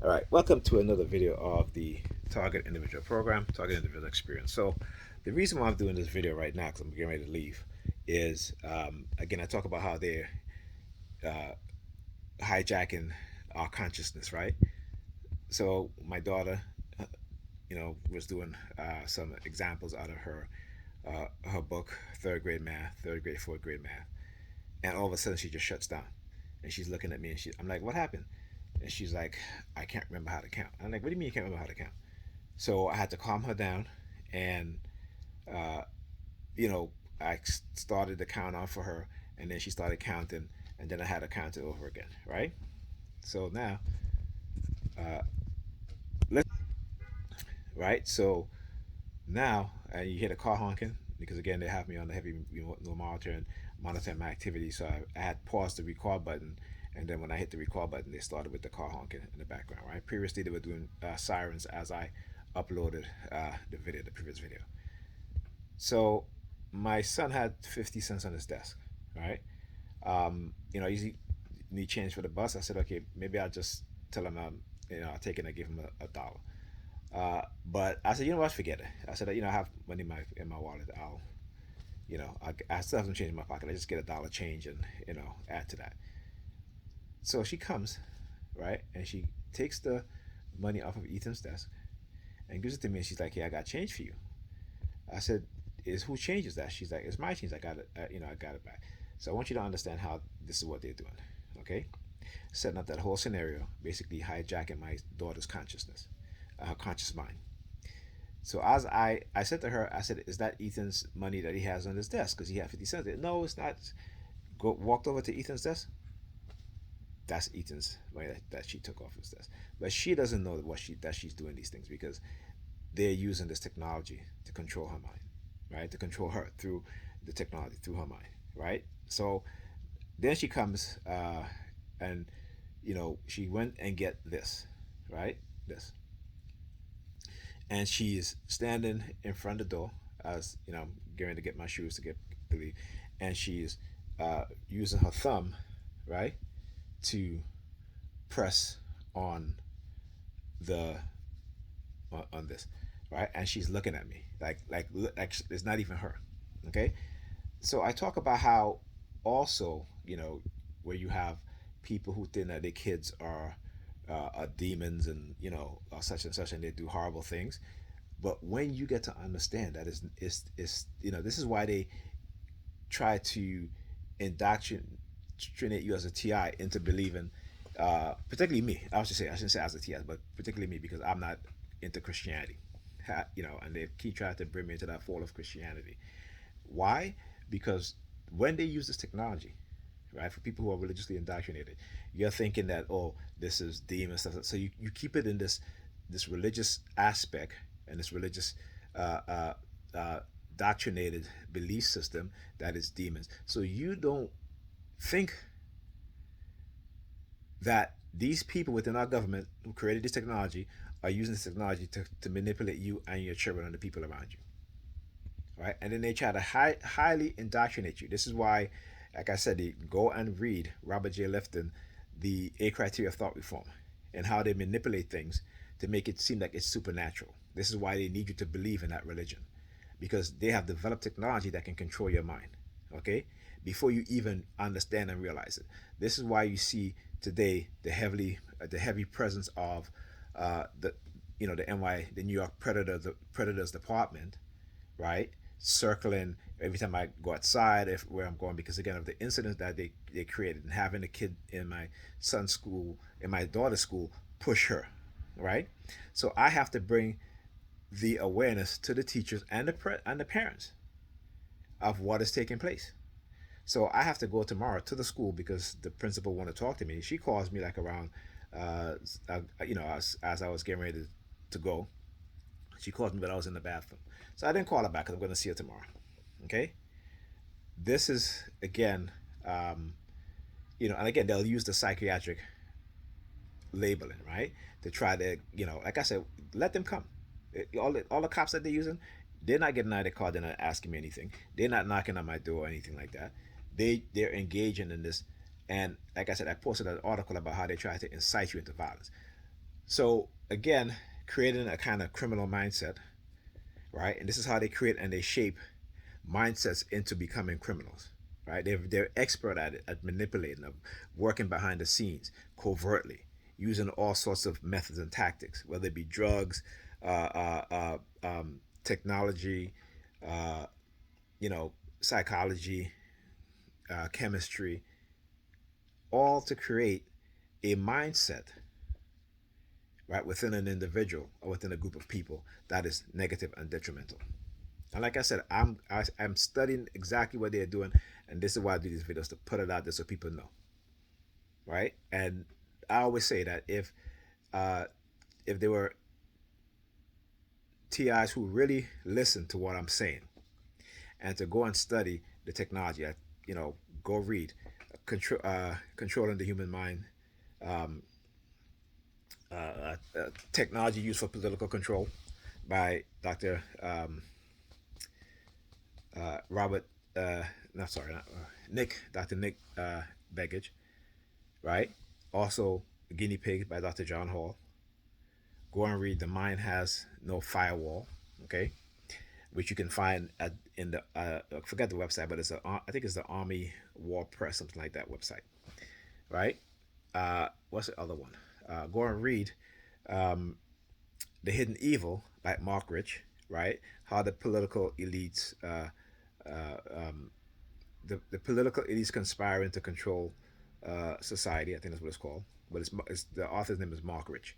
All right, welcome to another video of the Target Individual Program, Target Individual Experience. So, the reason why I'm doing this video right now, because I'm getting ready to leave, is again, I talk about how they're uh, hijacking our consciousness, right? So, my daughter, was doing some examples out of her book, third grade math, third grade, fourth grade math, and all of a sudden she just shuts down, and she's looking at me, and I'm like, "What happened?" And she's like, "I can't remember how to count." I'm like, "What do you mean you can't remember how to count?" So I had to calm her down, and uh, you know, I started to count on for her, and then she started counting, and then I had to count it over again, right? So now, uh, let's right. So now you hear the car honking because again they have me on the heavy monitoring my activity. So I had paused the record button, and then when I hit the record button, they started with the car honking in the background. Right. Previously they were doing sirens as I uploaded the previous video. So my son had 50 cents on his desk, right? Usually need change for the bus. I said, okay, maybe I'll just tell him I'll take it and give him a dollar. But I said, you know what, forget it. I said, I have money in my wallet. I still have some change in my pocket. I just get a dollar change and add to that. So she comes, right, and she takes the money off of Ethan's desk and gives it to me. And she's like, "Hey, I got change for you." I said, "Is who changes that?" She's like, "It's my change. I got it. I got it back." So I want you to understand how this is what they're doing. Okay, setting up that whole scenario, basically hijacking my daughter's consciousness, her conscious mind. So as I said to her, I said, "Is that Ethan's money that he has on his desk? Because he had 50 cents." No, it's not. Walked over to Ethan's desk. That's Ethan's money that she took off his desk. But she doesn't know that she's doing these things because they're using this technology to control her mind, right? To control her through the technology, through her mind, right? So then she comes and she went and get this, right? This, and she's standing in front of the door as I'm going to get my shoes to leave, and she's using her thumb, right, to press on the on this, right, and she's looking at me like it's not even her, okay. So I talk about how also where you have people who think that their kids are demons and are such and such and they do horrible things, but when you get to understand that is this is why they try to indoctrinate you as a TI into believing, particularly me. I shouldn't say as a TI, but particularly me because I'm not into Christianity. And they keep trying to bring me into that fall of Christianity. Why? Because when they use this technology, right, for people who are religiously indoctrinated, you're thinking that, oh, this is demon stuff. So you keep it in this religious aspect and this religious uh, uh, uh, doctrinated belief system that is demons. So you don't think that these people within our government who created this technology are using this technology to manipulate you and your children and the people around you, right? And then they try to highly indoctrinate you. This is why, like I said, they go and read Robert J. Lifton, the Eight Criteria of Thought Reform, and how they manipulate things to make it seem like it's supernatural. This is why they need you to believe in that religion, because they have developed technology that can control your mind, okay, before you even understand and realize it. This is why you see today the heavy presence of the New York Predators Department, right, circling every time I go outside, if where I'm going, because again of the incidents that they created, and having a kid in my son's school, in my daughter's school, push her, right. So I have to bring the awareness to the teachers and the parents of what is taking place. So I have to go tomorrow to the school because the principal want to talk to me. She calls me like around, as I was getting ready to go. She called me, but I was in the bathroom. So I didn't call her back because I'm going to see her tomorrow. Okay. This is again, and again they'll use the psychiatric labeling, right, to try to, like I said, let them come. All the cops that they're using, they're not getting out of the car. They're not asking me anything. They're not knocking on my door or anything like that. They're engaging in this, and like I said, I posted an article about how they try to incite you into violence. So again, creating a kind of criminal mindset, right? And this is how they create and they shape mindsets into becoming criminals, right? They're expert at it, at manipulating them, working behind the scenes, covertly, using all sorts of methods and tactics, whether it be drugs, technology, uh, psychology, chemistry, all to create a mindset, right, within an individual or within a group of people that is negative and detrimental. And like I said, I'm studying exactly what they're doing, and this is why I do these videos to put it out there so people know, right? And I always say that uh, if there were TIs who really listen to what I'm saying and to go and study the technology, you know, go read controlling the human mind, um, technology used for political control by Dr. Robert, no, sorry, not, Nick, Dr. Nick Begich, right? Also, Guinea Pig by Dr. John Hall. Go and read The Mind Has No Firewall, okay? Which you can find in the, I forget the website, but I think it's the Army War Press, something like that website, right? What's the other one? Go and read The Hidden Evil by Mark Rich, right? How the political elites, the political elites conspiring to control society. I think that's what it's called. But it's the author's name is Mark Rich,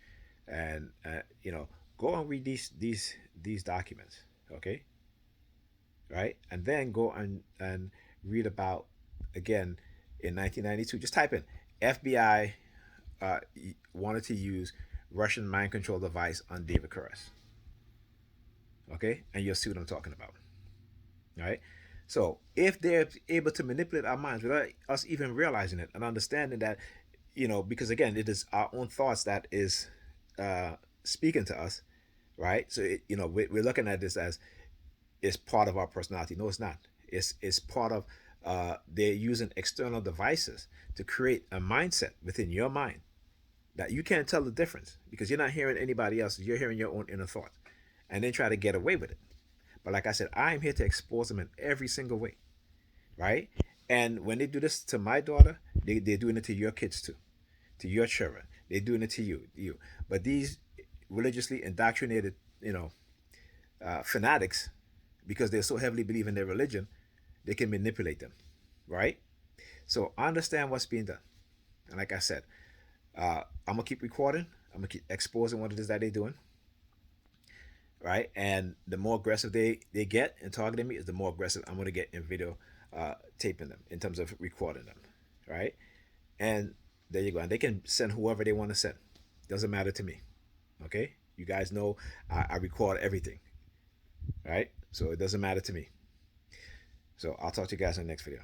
and go and read these documents, okay? Right, and then go and read about again in 1992. Just type in FBI wanted to use Russian mind control device on David Koresh, okay, and you'll see what I'm talking about. Right? So if they're able to manipulate our minds without us even realizing it and understanding that, because again, it is our own thoughts that is speaking to us, right? So we're looking at this as it's part of our personality. No, it's not. It's part of they're using external devices to create a mindset within your mind that you can't tell the difference because you're not hearing anybody else. You're hearing your own inner thoughts, and then try to get away with it. But like I said, I'm here to expose them in every single way, right? And when they do this to my daughter, they're doing it to your kids too, to your children. They're doing it to you. But these religiously indoctrinated, fanatics, because they so heavily believe in their religion, they can manipulate them, right? So understand what's being done. And like I said, I'm gonna keep recording. I'm gonna keep exposing what it is that they're doing, right? And the more aggressive they get in targeting me, is the more aggressive I'm gonna get in video taping them in terms of recording them, right? And there you go. And they can send whoever they want to send. Doesn't matter to me. Okay, you guys know I record everything, right? So it doesn't matter to me. So I'll talk to you guys in the next video.